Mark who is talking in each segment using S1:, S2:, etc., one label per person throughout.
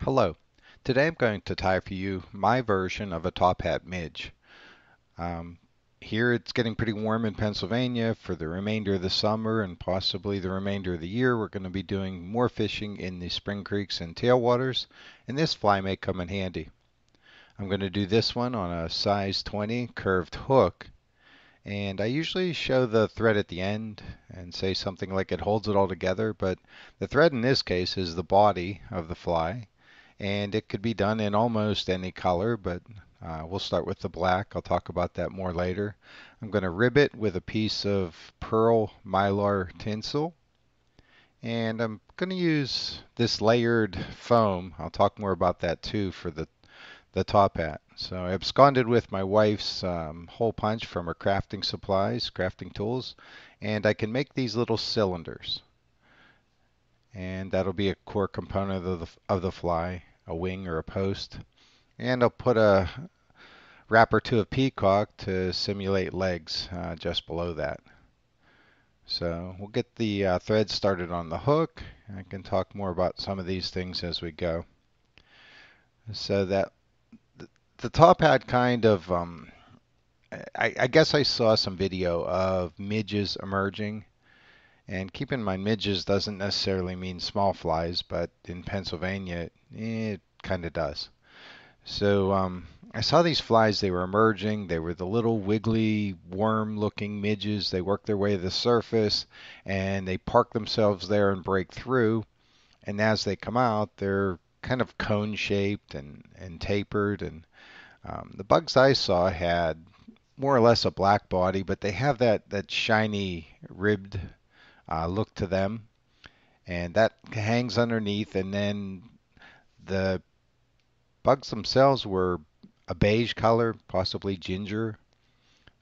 S1: Hello. Today I'm going to tie for you my version of a top hat midge. Um, Here it's getting pretty warm in Pennsylvania for the remainder of the summer and possibly the remainder of the year. We're going to be doing more fishing in the spring creeks and tailwaters, and this fly may come in handy. I'm going to do this one on a size 20 curved hook, and I usually show the thread at the end and say something like it holds it all together, but the thread in this case is the body of the fly and it could be done in almost any color, but we'll start with the black. I'll talk about that more later. I'm going to rib it with a piece of pearl mylar tinsel, and I'm going to use this layered foam. I'll talk more about that too for the top hat. So I absconded with my wife's hole punch from her crafting supplies, crafting tools, and I can make these little cylinders. And that'll be a core component of the fly, a wing or a post. And I'll put a wrap or two of Peacock to simulate legs just below that. So we'll get the thread started on the hook. I can talk more about some of these things as we go. So that the top hat kind of, I guess I saw some video of midges emerging. And keep in mind, midges doesn't necessarily mean small flies, but in Pennsylvania, it kind of does. So I saw these flies, they were emerging. They were the little wiggly worm-looking midges. They work their way to the surface and they park themselves there and break through. And as they come out, they're kind of cone-shaped and tapered. And the bugs I saw had more or less a black body, but they have that shiny ribbed look to them. And that hangs underneath. And then the bugs themselves were a beige color, possibly ginger.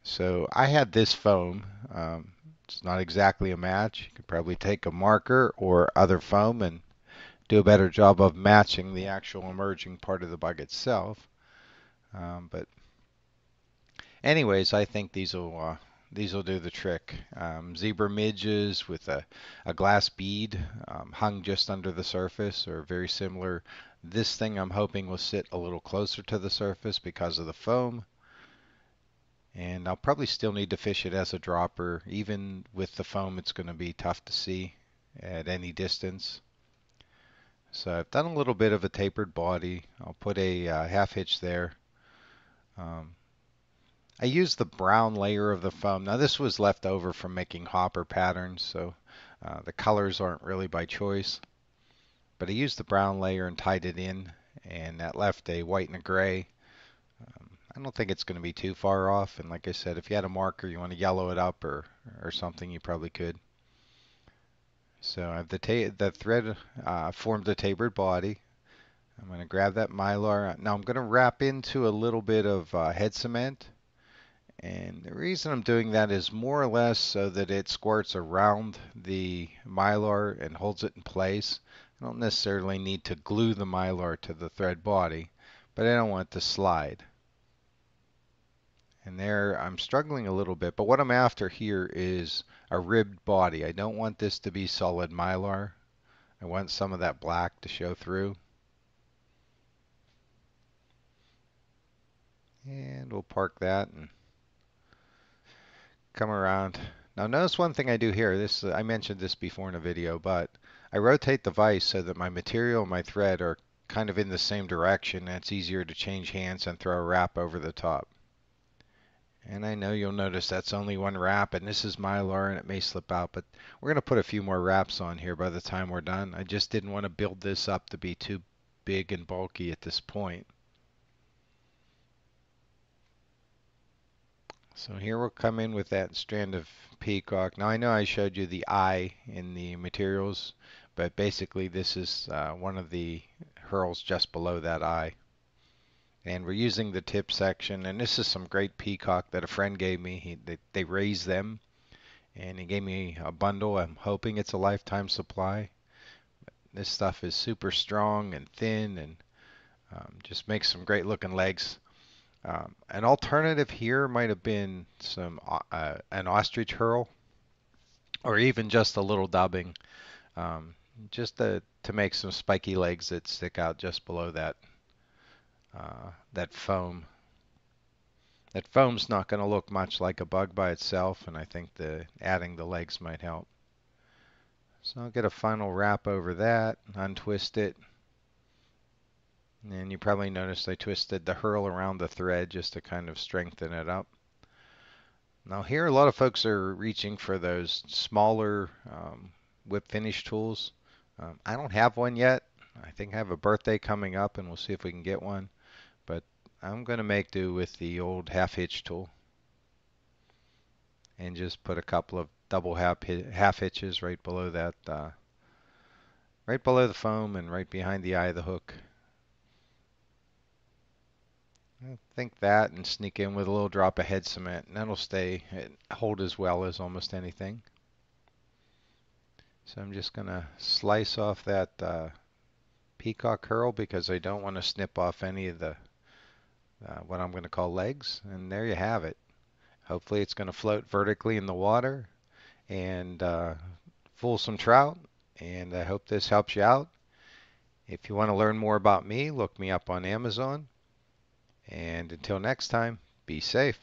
S1: So I had this foam. It's not exactly a match. You could probably take a marker or other foam and do a better job of matching the actual emerging part of the bug itself. But anyways, I think these will do the trick. Zebra midges with a glass bead hung just under the surface are very similar. This thing I'm hoping will sit a little closer to the surface because of the foam. And I'll probably still need to fish it as a dropper. Even with the foam, it's going to be tough to see at any distance. So I've done a little bit of a tapered body. I'll put a half hitch there. Um, I used the brown layer of the foam. Now this was left over from making hopper patterns, so the colors aren't really by choice. But I used the brown layer and tied it in, and that left a white and a gray. I don't think it's going to be too far off. And like I said, if you had a marker, you want to yellow it up or something, you probably could. So I have the thread formed a tapered body. I'm going to grab that Mylar. Now I'm going to wrap into a little bit of head cement. And the reason I'm doing that is more or less so that it squirts around the Mylar and holds it in place. I don't necessarily need to glue the Mylar to the thread body, but I don't want it to slide. And there I'm struggling a little bit, but what I'm after here is a ribbed body. I don't want this to be solid Mylar. I want some of that black to show through. And we'll park that and come around. Now notice one thing I do here. This I mentioned this before in a video, but I rotate the vise so that my material and my thread are kind of in the same direction, and it's easier to change hands and throw a wrap over the top. And I know you'll notice that's only one wrap, and this is Mylar, and it may slip out, but we're going to put a few more wraps on here by the time we're done. I just didn't want to build this up to be too big and bulky at this point. So here we'll come in with that strand of Peacock. Now I know I showed you the eye in the materials, but basically this is one of the Herls just below that eye. And we're using the tip section, and this is some great Peacock that a friend gave me. They raise them, and he gave me a bundle. I'm hoping it's a lifetime supply. This stuff is super strong and thin and just makes some great looking legs. An alternative here might have been an ostrich herl, or even just a little dubbing. Just to make some spiky legs that stick out just below that foam. That foam's not going to look much like a bug by itself, and I think adding the legs might help. So I'll get a final wrap over that, untwist it, and you probably noticed I twisted the Herl around the thread just to kind of strengthen it up. Now here a lot of folks are reaching for those smaller whip finish tools. I don't have one yet. I think I have a birthday coming up and we'll see if we can get one. But I'm going to make do with the old half hitch tool and just put a couple of double half hitches right below that, right below the foam and right behind the eye of the hook. I think that and sneak in with a little drop of head cement, and that'll hold as well as almost anything. So I'm just going to slice off that Peacock Herl because I don't want to snip off any of the what I'm going to call legs. And there you have it. Hopefully it's going to float vertically in the water and fool some trout. And I hope this helps you out. If you want to learn more about me, look me up on Amazon. And until next time, be safe.